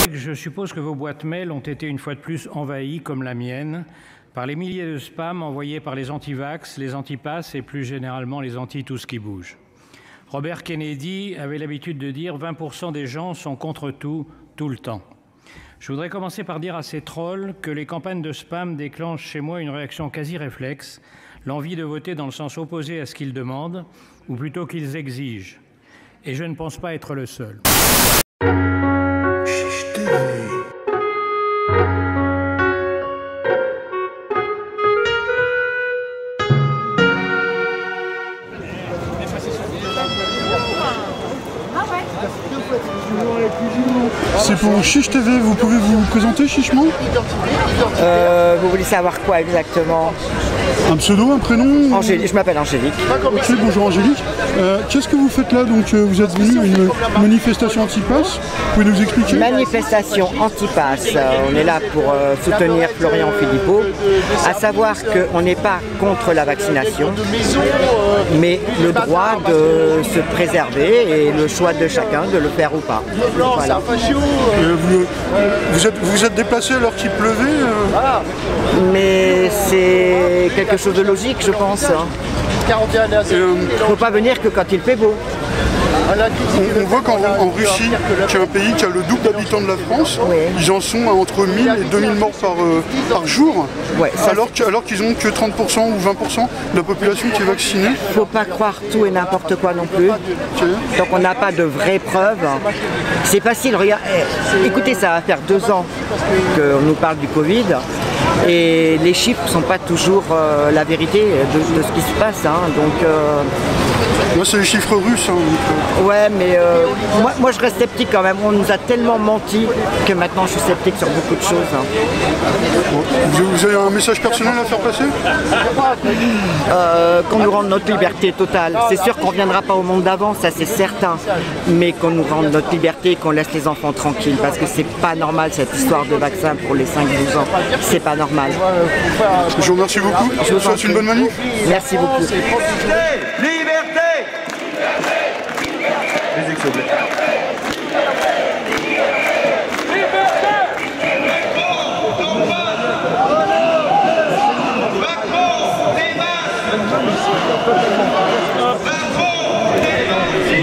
collègues, je suppose que vos boîtes mail ont été une fois de plus envahies, comme la mienne, par les milliers de spams envoyés par les anti-vax, les anti-pass et plus généralement les anti-tout ce qui bouge. Robert Kennedy avait l'habitude de dire « 20% des gens sont contre tout, tout le temps ». Je voudrais commencer par dire à ces trolls que les campagnes de spam déclenchent chez moi une réaction quasi réflexe, l'envie de voter dans le sens opposé à ce qu'ils demandent, ou plutôt qu'ils exigent. Et je ne pense pas être le seul. C'est pour Chiche TV, vous pouvez vous présenter chichement? Vous voulez savoir quoi exactement? Un pseudo, un prénom? Angélique, je m'appelle Angélique. Ok, bonjour Angélique. Qu'est-ce que vous faites là? Donc vous êtes venu à une manifestation anti-pass. Vous pouvez nous expliquer? Manifestation anti-pass. On est là pour soutenir Florian Philippot. À savoir qu'on n'est pas contre la vaccination, mais le droit de se préserver et le choix de chacun de le faire ou pas. Voilà. Vous êtes déplacé alors qu'il pleuvait Mais c'est quelque chose de logique, je pense. Il ne faut pas venir que quand il fait beau. On voit qu'en Russie, qui est un pays qui a le double d'habitants de la France, oui, ils en sont à entre 1000 et 2000 morts par jour, ouais, alors qu'ils n'ont que 30% ou 20% de la population qui est vaccinée. Il ne faut pas croire tout et n'importe quoi non plus. Okay. Donc on n'a pas de vraies preuves. C'est facile, regarde. Écoutez, ça va faire 2 ans qu'on nous parle du Covid. Et les chiffres ne sont pas toujours la vérité de ce qui se passe. Hein. Donc, moi, c'est les chiffres russes. Hein, ouais, mais moi, je reste sceptique quand même. On nous a tellement menti que maintenant, je suis sceptique sur beaucoup de choses. Hein. Vous avez un message personnel à faire passer? Qu'on nous rende notre liberté totale. C'est sûr qu'on ne reviendra pas au monde d'avant, ça c'est certain. Mais qu'on nous rende notre liberté et qu'on laisse les enfants tranquilles. Parce que c'est pas normal cette histoire de vaccin pour les 5-12 ans. C'est pas normal. Je vous remercie beaucoup. Je vous souhaite une bonne manif. Merci beaucoup. Liberté. Musique, s'il vous plaît.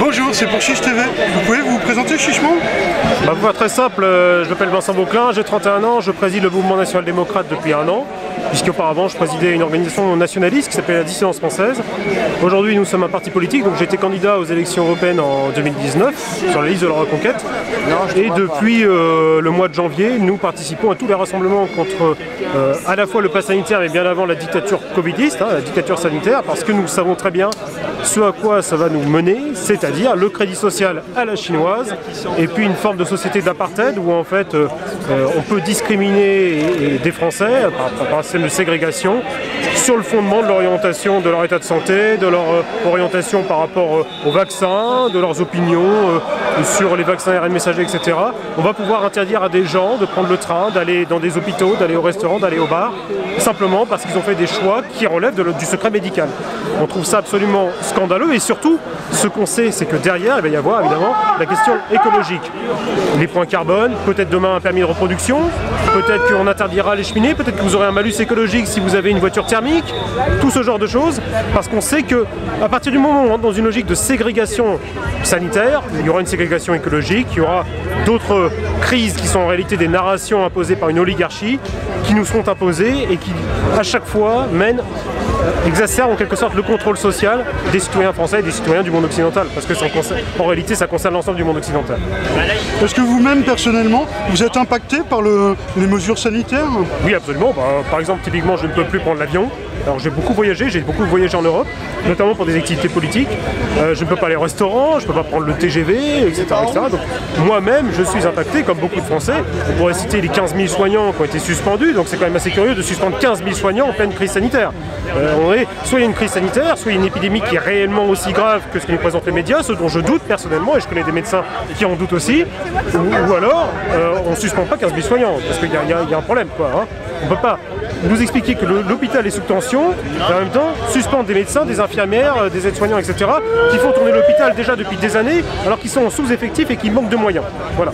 Bonjour, c'est pour Chiche TV. Vous pouvez vous présenter chichement? Pour être très simple, je m'appelle Vincent Beauclin, j'ai 31 ans, je préside le mouvement national-démocrate depuis 1 an, puisqu'auparavant je présidais une organisation nationaliste qui s'appelle la Dissidence française. Aujourd'hui nous sommes un parti politique, donc j'ai été candidat aux élections européennes en 2019 sur la liste de la Reconquête. Et depuis le mois de janvier, nous participons à tous les rassemblements contre à la fois le pass sanitaire, mais bien avant la dictature covidiste, hein, la dictature sanitaire, parce que nous savons très bien ce à quoi ça va nous mener, c'est-à-dire le crédit social à la chinoise, et puis une forme de société d'apartheid où en fait on peut discriminer des Français par un système de ségrégation sur le fondement de l'orientation de leur état de santé, de leur orientation par rapport aux vaccins, de leurs opinions sur les vaccins ARN messagers, etc. On va pouvoir interdire à des gens de prendre le train, d'aller dans des hôpitaux, d'aller au restaurant, d'aller au bar, simplement parce qu'ils ont fait des choix qui relèvent du secret médical. On trouve ça absolument scandaleux et surtout, ce qu'on sait, c'est que derrière, il va y avoir évidemment la question écologique. Les points carbone, peut-être demain un permis de reproduction, peut-être qu'on interdira les cheminées, peut-être que vous aurez un malus écologique si vous avez une voiture thermique, tout ce genre de choses, parce qu'on sait que à partir du moment où on rentre dans une logique de ségrégation sanitaire, il y aura une ségrégation écologique, il y aura d'autres crises qui sont en réalité des narrations imposées par une oligarchie, qui nous seront imposées et qui, à chaque fois, exacerbe en quelque sorte le contrôle social des citoyens français et des citoyens du monde occidental, parce que en réalité ça concerne l'ensemble du monde occidental. Est-ce que vous-même personnellement vous êtes impacté par les mesures sanitaires? Oui, absolument. Par exemple, typiquement je ne peux plus prendre l'avion. Alors j'ai beaucoup voyagé en Europe, notamment pour des activités politiques. Je ne peux pas aller au restaurant, je ne peux pas prendre le TGV, etc. Donc moi-même je suis impacté comme beaucoup de Français. On pourrait citer les 15 000 soignants qui ont été suspendus, donc c'est quand même assez curieux de suspendre 15 000 soignants en pleine crise sanitaire. Soit il y a une crise sanitaire, soit il y a une épidémie qui est réellement aussi grave que ce que nous présentent les médias, ce dont je doute personnellement, et je connais des médecins qui en doutent aussi, ou alors on ne suspend pas 15 000 soignants, parce qu'il y a un problème, quoi. Hein. On ne peut pas nous expliquer que l'hôpital est sous tension, et en même temps suspendre des médecins, des infirmières, des aides-soignants, etc., qui font tourner l'hôpital déjà depuis des années, alors qu'ils sont en sous-effectif et qu'ils manquent de moyens. Voilà.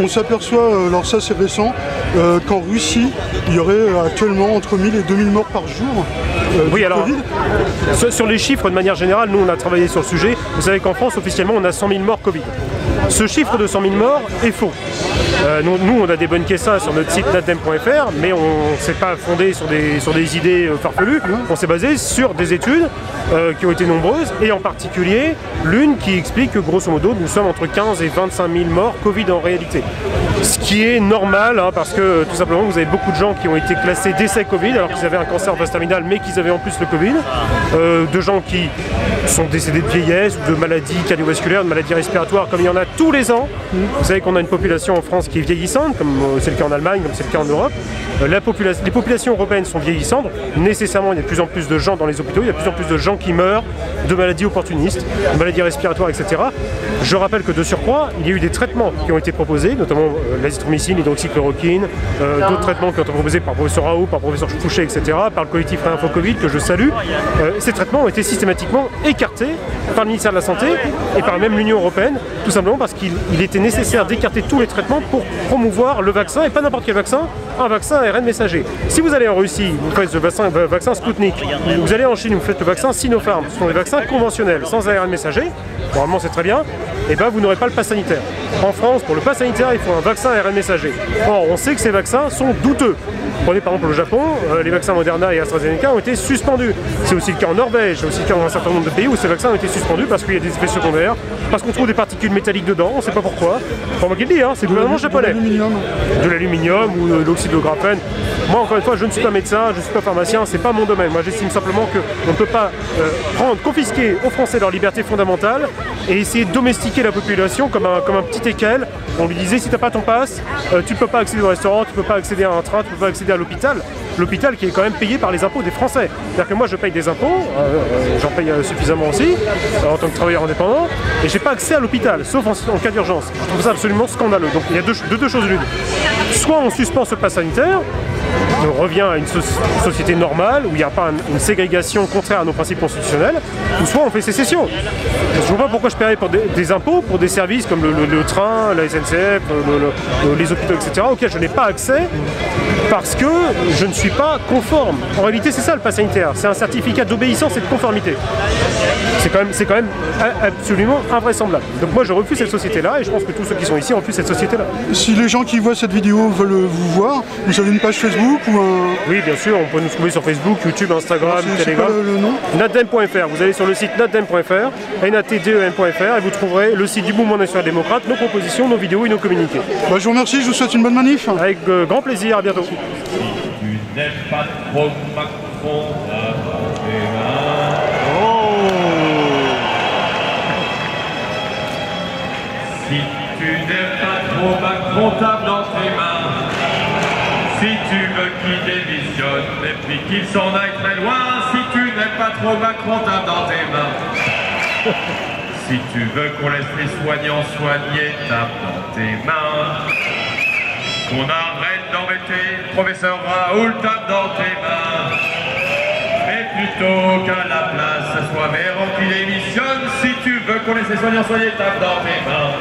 On s'aperçoit, alors ça c'est récent, qu'en Russie, il y aurait actuellement entre 1000 et 2000 morts par jour. Oui, alors, sur les chiffres, de manière générale, nous on a travaillé sur le sujet. Vous savez qu'en France, officiellement, on a 100 000 morts Covid. Ce chiffre de 100 000 morts est faux. Nous, on a des bonnes caissas sur notre site natdem.fr, mais on ne s'est pas fondé sur des idées farfelues. On s'est basé sur des études qui ont été nombreuses, et en particulier l'une qui explique que, grosso modo, nous sommes entre 15 et 25 000 morts Covid en réalité. Ce qui est normal, hein, parce que tout simplement, vous avez beaucoup de gens qui ont été classés décès Covid, alors qu'ils avaient un cancer en phase terminale, mais qu'ils avaient en plus le Covid. De gens qui sont décédés de vieillesse, ou de maladies cardiovasculaires, de maladies respiratoires, comme il y en a tous les ans. Vous savez qu'on a une population en France qui est vieillissante, comme c'est le cas en Allemagne, comme c'est le cas en Europe. Les populations européennes sont vieillissantes. Nécessairement, il y a de plus en plus de gens dans les hôpitaux, il y a de plus en plus de gens qui meurent de maladies opportunistes, de maladies respiratoires, etc. Je rappelle que de surcroît, il y a eu des traitements qui ont été proposés, notamment l'azithromycine, l'hydroxychloroquine, d'autres traitements qui ont été proposés par le professeur Raoult, par le professeur Fouché, etc., par le collectif Réinfo Covid, que je salue. Ces traitements ont été systématiquement écartés par le ministère de la Santé et par même l'Union européenne, tout simplement parce qu'il était nécessaire d'écarter tous les traitements pour promouvoir le vaccin, et pas n'importe quel vaccin, un vaccin ARN messager. Si vous allez en Russie, vous faites le vaccin Sputnik, vous allez en Chine, vous faites le vaccin Sinopharm, ce sont des vaccins conventionnels, sans ARN messager, normalement c'est très bien, et ben vous n'aurez pas le pass sanitaire. En France, pour le pass sanitaire, il faut un vaccin ARN messager. Or, on sait que ces vaccins sont douteux. Prenez par exemple le Japon, les vaccins Moderna et AstraZeneca ont été suspendus. C'est aussi le cas en Norvège, c'est aussi le cas dans un certain nombre de pays où ces vaccins ont été suspendus parce qu'il y a des effets secondaires, parce qu'on trouve des particules métalliques dedans, on ne sait pas pourquoi. Pas moi qui le dis, hein, c'est le gouvernement japonais. De l'aluminium ou de l'oxyde de graphène. Moi, encore une fois, je ne suis pas médecin, je ne suis pas pharmacien, c'est pas mon domaine. Moi, j'estime simplement qu'on ne peut pas confisquer aux Français leur liberté fondamentale et essayer de domestiquer la population comme un petit équel. On lui disait, si tu n'as pas ton pass, tu ne peux pas accéder au restaurant, tu ne peux pas accéder à un train, tu ne peux pas accéder à l'hôpital. L'hôpital qui est quand même payé par les impôts des Français. C'est-à-dire que moi, je paye des impôts, j'en paye suffisamment aussi, en tant que travailleur indépendant, et j'ai pas accès à l'hôpital, sauf en cas d'urgence. Je trouve ça absolument scandaleux. Donc il y a deux choses l'une. Soit on suspend ce pass sanitaire, on revient à une société normale où il n'y a pas une ségrégation contraire à nos principes constitutionnels, ou soit on fait sécession. Je ne vois pas pourquoi je paierais pour des impôts pour des services comme le train, la SNCF, les hôpitaux, etc., auxquels je n'ai pas accès parce que je ne suis pas conforme. En réalité, c'est ça le pass sanitaire, c'est un certificat d'obéissance et de conformité. C'est quand même absolument invraisemblable. Donc moi, je refuse cette société-là, et je pense que tous ceux qui sont ici refusent cette société-là. Si les gens qui voient cette vidéo veulent vous voir, vous avez une page Facebook ou un... Oui, bien sûr, on peut nous trouver sur Facebook, YouTube, Instagram, Telegram. Le nom natdem.fr, vous allez sur le site natdem.fr, natdem.fr, et vous trouverez le site du Mouvement National Démocrate, nos propositions, nos vidéos et nos communiqués. Bah, je vous remercie, je vous souhaite une bonne manif. Avec grand plaisir, à bientôt. Tu n'aimes pas trop Macron, si tu n'aimes pas trop Macron, tape dans tes mains. Si tu veux qu'il démissionne et puis qu'il s'en aille très loin, si tu n'aimes pas trop Macron, tape dans tes mains. Si tu veux qu'on laisse les soignants soigner, tape dans tes mains. Qu'on arrête d'embêter le professeur Raoult, tape dans tes mains. Et plutôt qu'à la place, ce soit Véran qui démissionne, si tu veux qu'on laisse les soignants soigner, tape dans tes mains.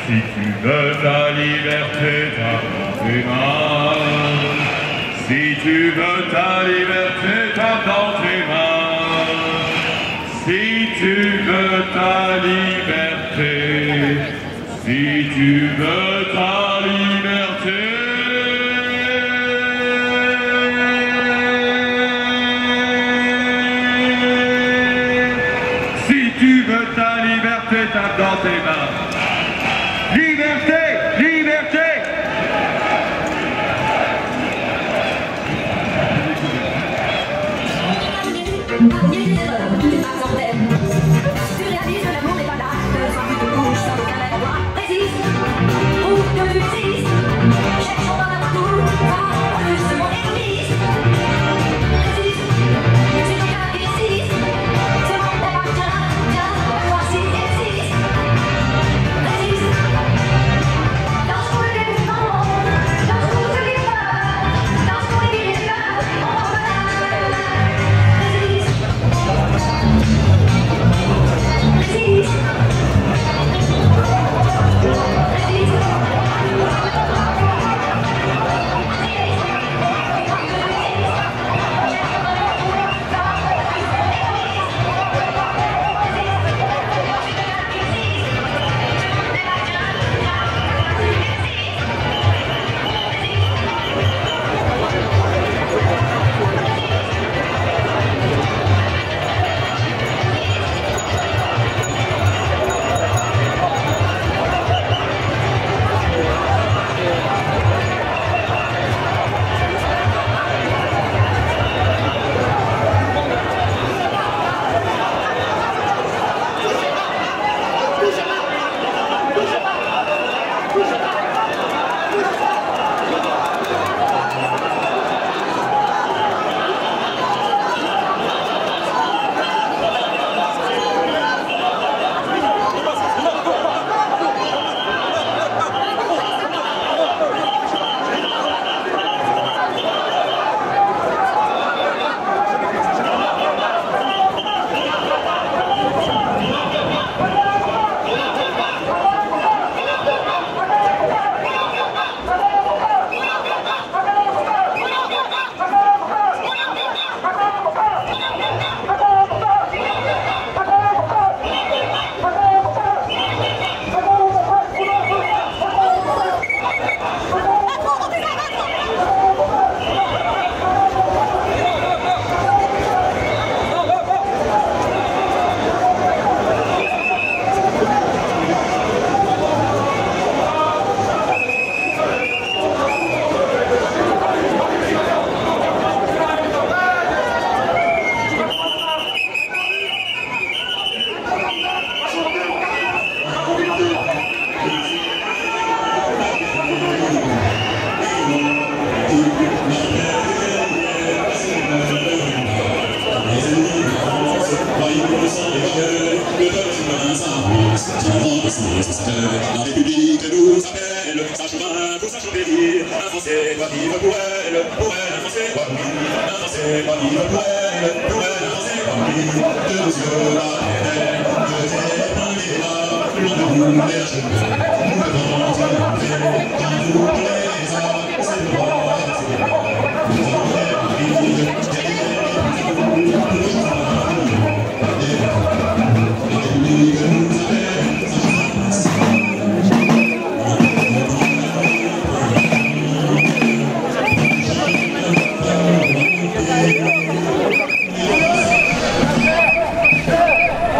Si tu veux ta liberté, tape dans tes mains. Si tu veux ta liberté, tape dans tes mains. Si tu veux ta liberté, si tu veux ta liberté. Si tu veux ta liberté, tape dans tes mains. Liberté, liberté. Tu réalises que l'amour n'est pas là, sans but de bouche, sans aucun espoir. Résiste, ou de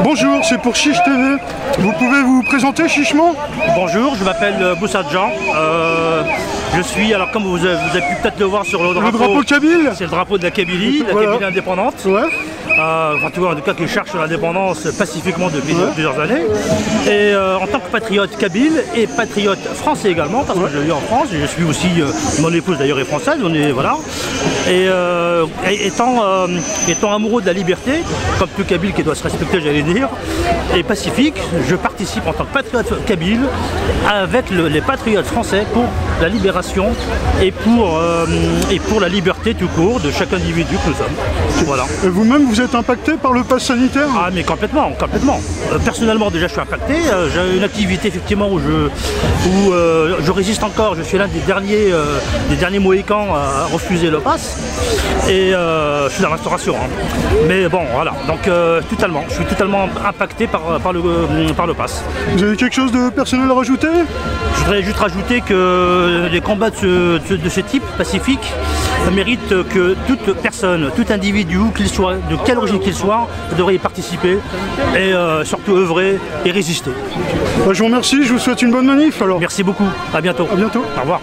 Bonjour, c'est pour Chiche TV. Vous pouvez vous présenter chichement? Bonjour, je m'appelle Boussad Jean. Je suis, alors comme vous avez pu peut-être le voir sur le drapeau kabyle. C'est le drapeau de la Kabylie, la Kabylie indépendante. Ouais. En tout cas qui cherche l'indépendance pacifiquement depuis plusieurs années. Et en tant que patriote kabyle et patriote français également, parce que je vis en France, et je suis aussi, mon épouse d'ailleurs est française, on est, voilà. Et étant amoureux de la liberté, comme tout kabyle qui doit se respecter, j'allais dire, et pacifique, je participe en tant que patriote kabyle avec les patriotes français pour la libération et pour la liberté tout court de chaque individu que nous sommes. Voilà. Et vous-même, vous êtes impacté par le pass sanitaire? Ah mais complètement. Personnellement déjà je suis impacté. J'ai une activité effectivement où je résiste encore. Je suis l'un des derniers Mohicans à refuser le pass. Et je suis dans la restauration. Mais bon voilà. Donc je suis totalement impacté par le pass. Vous avez quelque chose de personnel à rajouter? Je voudrais juste rajouter que les combats de ce type pacifique méritent que toute personne, tout individu, qu'il soit, de quelle origine qu'il soit, devrait y participer et surtout œuvrer et résister. Je vous remercie, je vous souhaite une bonne manif alors. Merci beaucoup, à bientôt. À bientôt. Au revoir.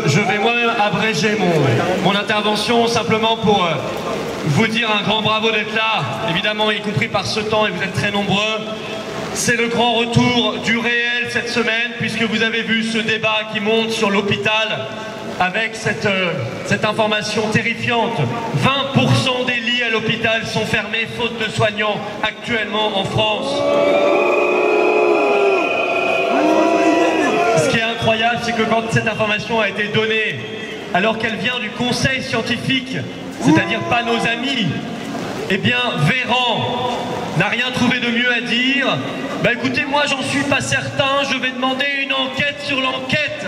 Je vais moi-même abréger mon intervention simplement pour vous dire un grand bravo d'être là, évidemment y compris par ce temps et vous êtes très nombreux. C'est le grand retour du réel cette semaine puisque vous avez vu ce débat qui monte sur l'hôpital avec cette information terrifiante. 20% des lits à l'hôpital sont fermés faute de soignants actuellement en France. Ce qui est incroyable, c'est que quand cette information a été donnée, alors qu'elle vient du conseil scientifique, c'est-à-dire pas nos amis, eh bien Véran n'a rien trouvé de mieux à dire. Bah écoutez, moi j'en suis pas certain, je vais demander une enquête sur l'enquête.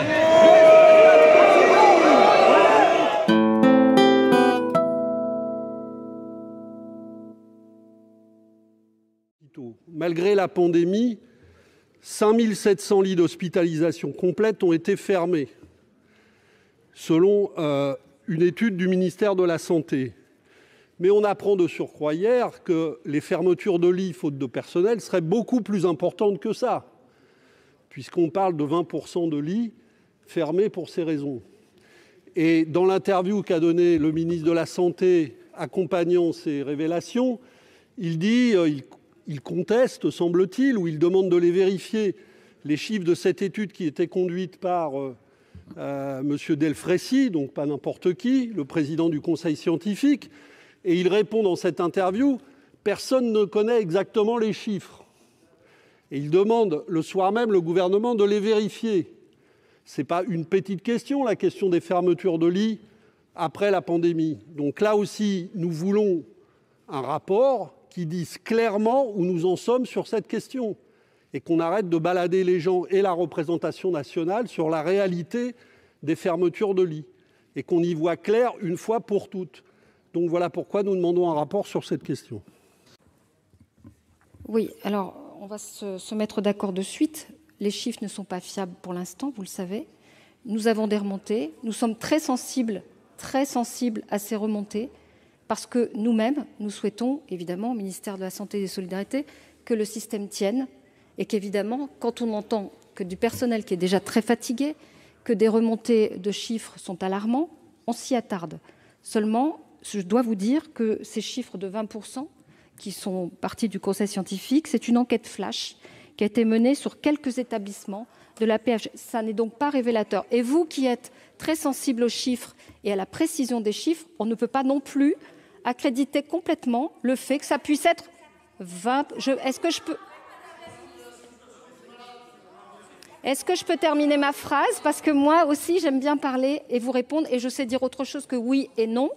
Malgré la pandémie, 5700 lits d'hospitalisation complète ont été fermés, selon une étude du ministère de la Santé. Mais on apprend de surcroît hier que les fermetures de lits, faute de personnel, seraient beaucoup plus importantes que ça, puisqu'on parle de 20% de lits fermés pour ces raisons. Et dans l'interview qu'a donnée le ministre de la Santé accompagnant ces révélations, il conteste, semble-t-il, ou il demande de les vérifier, les chiffres de cette étude qui était conduite par M. Delfraissy, donc pas n'importe qui, le président du conseil scientifique, et il répond dans cette interview « Personne ne connaît exactement les chiffres ». Et il demande le soir même le gouvernement de les vérifier. Ce n'est pas une petite question, la question des fermetures de lits après la pandémie. Donc là aussi, nous voulons un rapport qui disent clairement où nous en sommes sur cette question et qu'on arrête de balader les gens et la représentation nationale sur la réalité des fermetures de lits et qu'on y voit clair une fois pour toutes. Donc voilà pourquoi nous demandons un rapport sur cette question. Oui, alors on va se mettre d'accord de suite. Les chiffres ne sont pas fiables pour l'instant, vous le savez. Nous avons des remontées, nous sommes très sensibles à ces remontées. Parce que nous-mêmes, nous souhaitons, évidemment, au ministère de la Santé et des Solidarités, que le système tienne et qu'évidemment, quand on entend que du personnel qui est déjà très fatigué, que des remontées de chiffres sont alarmants, on s'y attarde. Seulement, je dois vous dire que ces chiffres de 20% qui sont partis du conseil scientifique. C'est une enquête flash qui a été menée sur quelques établissements de la PHG. Ça n'est donc pas révélateur. Et vous qui êtes très sensible aux chiffres et à la précision des chiffres, on ne peut pas non plus accréditer complètement le fait que ça puisse être 20... Est-ce que je peux terminer ma phrase? Parce que moi aussi, j'aime bien parler et vous répondre, et je sais dire autre chose que oui et non.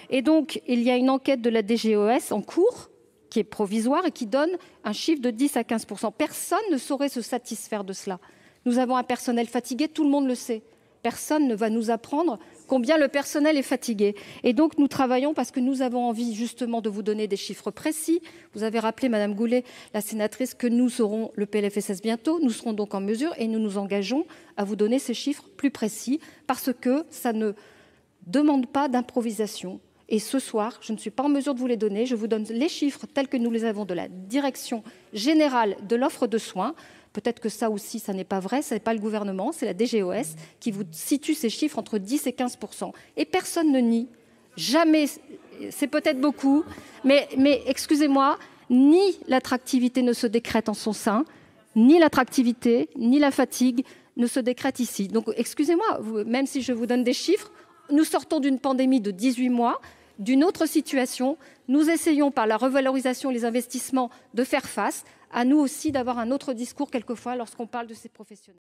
Et donc, il y a une enquête de la DGOS en cours, qui est provisoire et qui donne un chiffre de 10 à 15 %. Personne ne saurait se satisfaire de cela. Nous avons un personnel fatigué, tout le monde le sait. Personne ne va nous apprendre combien le personnel est fatigué. Et donc, nous travaillons parce que nous avons envie justement de vous donner des chiffres précis. Vous avez rappelé, Madame Goulet, la sénatrice, que nous aurons le PLFSS bientôt. Nous serons donc en mesure et nous nous engageons à vous donner ces chiffres plus précis parce que ça ne demande pas d'improvisation. Et ce soir, je ne suis pas en mesure de vous les donner. Je vous donne les chiffres tels que nous les avons de la Direction générale de l'offre de soins. Peut-être que ça aussi, ça n'est pas vrai, ce n'est pas le gouvernement, c'est la DGOS qui vous situe ces chiffres entre 10 et 15 %. Et personne ne nie, jamais, c'est peut-être beaucoup, mais excusez-moi, ni l'attractivité ne se décrète en son sein, ni l'attractivité, ni la fatigue ne se décrètent ici. Donc excusez-moi, même si je vous donne des chiffres, nous sortons d'une pandémie de 18 mois, d'une autre situation. Nous essayons par la revalorisation et les investissements de faire face. À nous aussi d'avoir un autre discours quelquefois lorsqu'on parle de ces professionnels.